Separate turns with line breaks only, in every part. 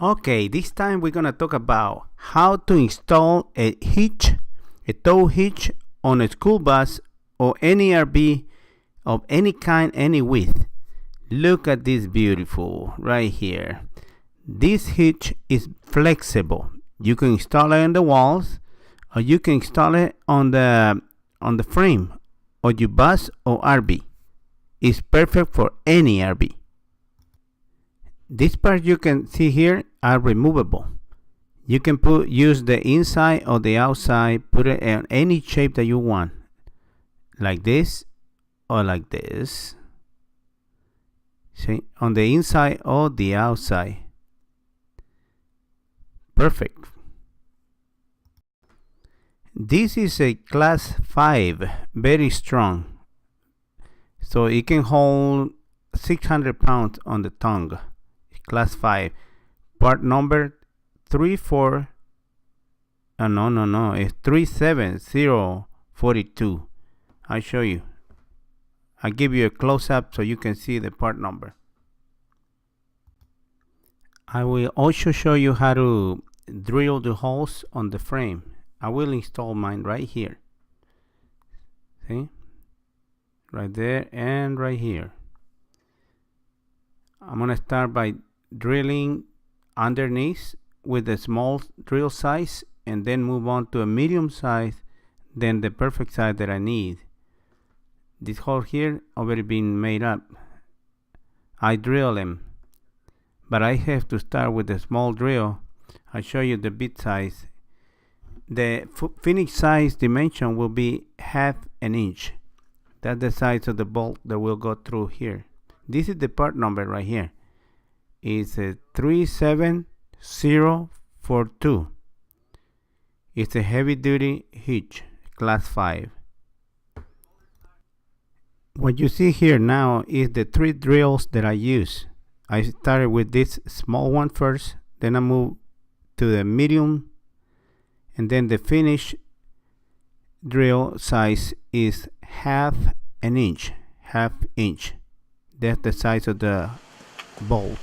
Okay, this time we're gonna talk about how to install a hitch, a tow hitch on a school bus or any RV of any kind, any width. Look at this beautiful right here. This hitch is flexible. You can install it on the walls, or you can install it on the frame of your bus or RV. It's perfect for any RV. These parts you can see here are removable. You can use the inside or the outside, put it in any shape that you want, like this or like this. See, on the inside or the outside. Perfect. This is a class 5, very strong. So it can hold 600 pounds on the tongue. Class 5. Part number 34. No, it's 37042. I'll show you. I'll give you a close-up so you can see the part number. I will also show you how to drill the holes on the frame. I will install mine right here. See? Right there and right here. I'm going to start by drilling underneath with a small drill size and then move on to a medium size, then the perfect size that I need. This hole here already been made up. I drill them, but I have to start with a small drill. I'll show you the bit size. The finished size dimension will be 1/2 an inch. That's the size of the bolt that will go through here. This is the part number right here. It's a 37042. It's a heavy duty hitch, class 5. What you see here now is the 3 drills that I use. I started with this small one first, then I moved to the medium, and then the finished drill size is 1/2 an inch. 1/2 inch. That's the size of the bolt.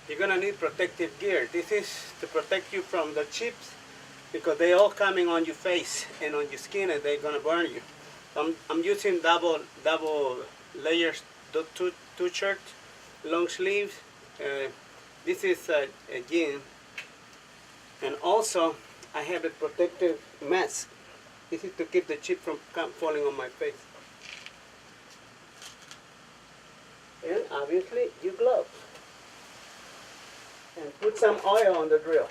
You're gonna need protective gear. This is to protect you from the chips because they all coming on your face and on your skin and they're gonna burn you. I'm using double layers, two shirts, long sleeves. This is a jean, and also I have a protective mask. This is to keep the chip from falling on my face. And obviously your gloves. And put some oil on the drill.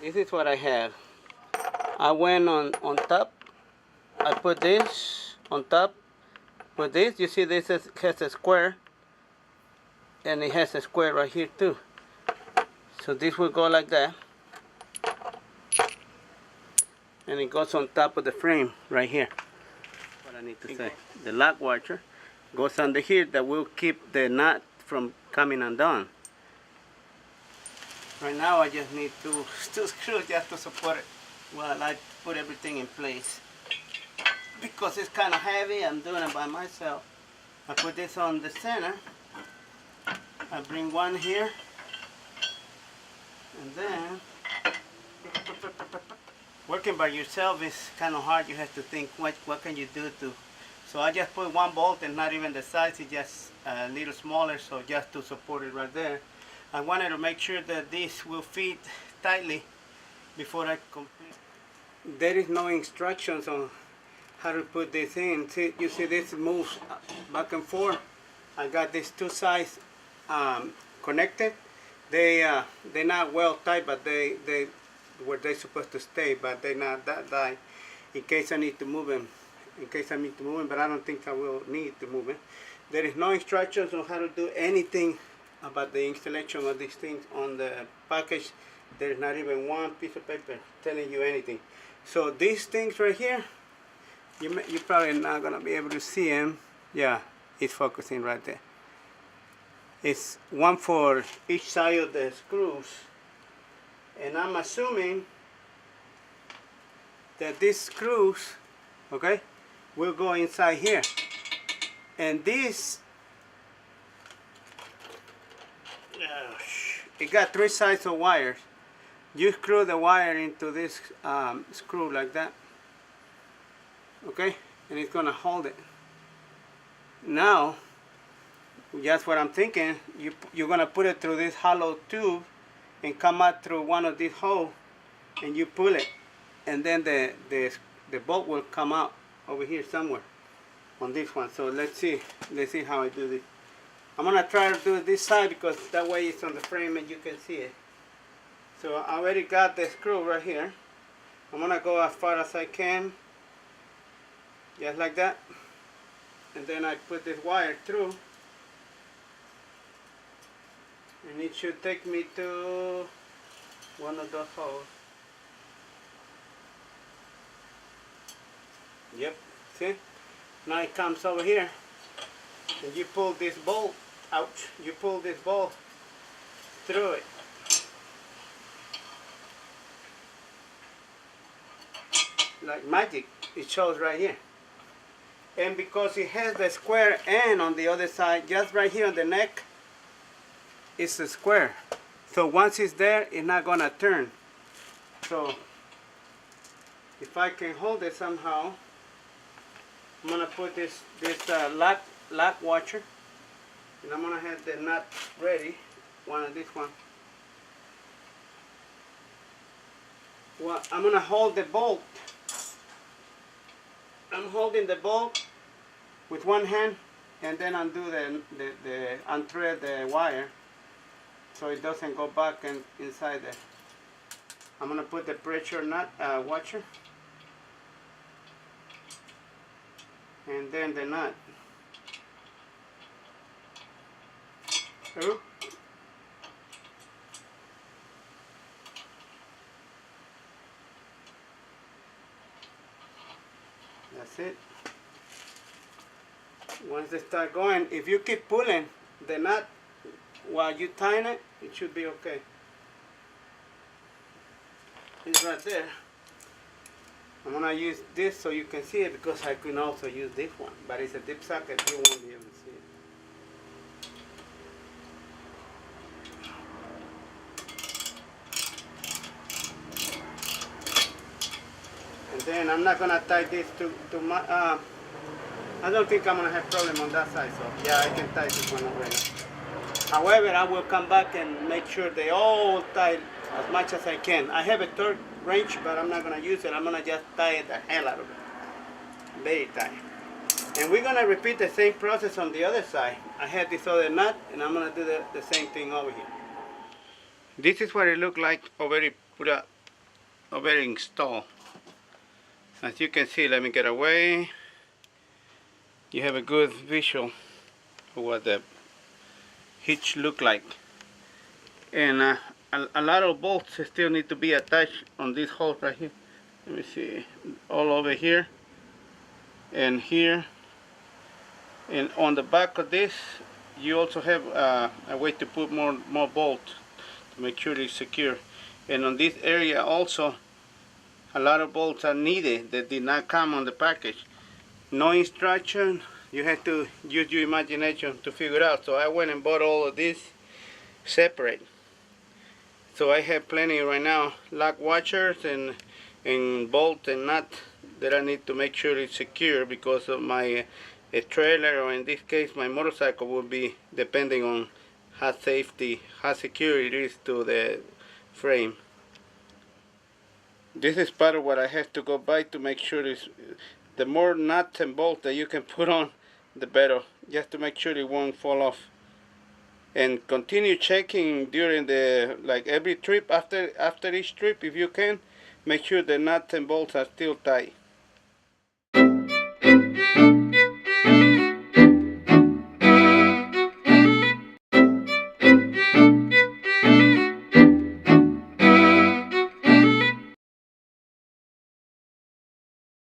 This is what I have. I went on top. I put this on top. With this, you see this has a square. And it has a square right here too. So this will go like that. And it goes on top of the frame right here. What I need to say. The lock washer goes under here that will keep the nut from coming undone. Right now I just need two screws just to support it while I put everything in place. Because it's kind of heavy, I'm doing it by myself. I put this on the center. I bring one here. And then, working by yourself is kind of hard. You have to think what can you do to. So I just put one bolt and not even the size, it's just a little smaller, so just to support it right there. I wanted to make sure that this will fit tightly before I complete. There is no instructions on how to put this in. See, you see this moves back and forth. I got these two sides connected. They're not well tight, but they where they're supposed to stay, but they're not that high. In case I need to move them, but I don't think I will need to move them. There is no instructions on how to do anything about the installation of these things on the package. There's not even one piece of paper telling you anything. So these things right here, you're probably not gonna be able to see them. Yeah, it's focusing right there. It's one for each side of the screws, and I'm assuming that these screws, okay, will go inside here. And this, it got 3 sides of wires. You screw the wire into this screw like that, okay, and it's gonna hold it. Now, that's what I'm thinking. You're gonna put it through this hollow tube and come out through one of these holes, and you pull it, and then the bolt will come out over here somewhere on this one. So let's see how I do this. I'm gonna try to do it this side because that way it's on the frame and you can see it. So I already got the screw right here. I'm gonna go as far as I can, just like that, and then I put this wire through, and it should take me to one of those holes. Yep, see? Now it comes over here, and you pull this bolt out. You pull this bolt through it. Like magic, it shows right here. And because it has the square end on the other side, just right here on the neck, it's a square. So once it's there, it's not gonna turn. So if I can hold it somehow, I'm gonna put this lock washer, and I'm gonna have the nut ready. One of this one. Well, I'm gonna hold the bolt. I'm holding the bolt with one hand, and then undo unthread the wire, so it doesn't go back inside there. I'm gonna put the pressure nut washer, and then the nut. Ooh. That's it. Once they start going, if you keep pulling the nut while you tighten it, it should be okay. It's right there. I'm gonna use this so you can see it, because I can also use this one, but it's a deep socket, you won't be able to see it. And then I'm not gonna tie this to my. I don't think I'm gonna have problem on that side, so yeah, I can tie this one already. However, I will come back and make sure they all tie as much as I can. I have a third wrench, but I'm not gonna use it. I'm gonna just tie it the hell out of it, very tight. And we're gonna repeat the same process on the other side. I have this other nut, and I'm gonna do the same thing over here. This is what it looked like already already installed. As you can see, let me get away. You have a good visual of what the hitch look like. And a lot of bolts still need to be attached on this hole right here. Let me see, all over here and here. And on the back of this, you also have a way to put more bolts to make sure it's secure. And on this area also, a lot of bolts are needed that did not come on the package. No instruction, you have to use your imagination to figure out. So I went and bought all of this separate. So I have plenty right now, lock washers and bolt and nut that I need to make sure it's secure, because of my trailer, or in this case my motorcycle, will be depending on how secure it is to the frame. This is part of what I have to go by to make sure it's, the more nuts and bolts that you can put on, the better, just to make sure it won't fall off. and continue checking during the, like, every trip, after each trip, if you can, make sure the nuts and bolts are still tight.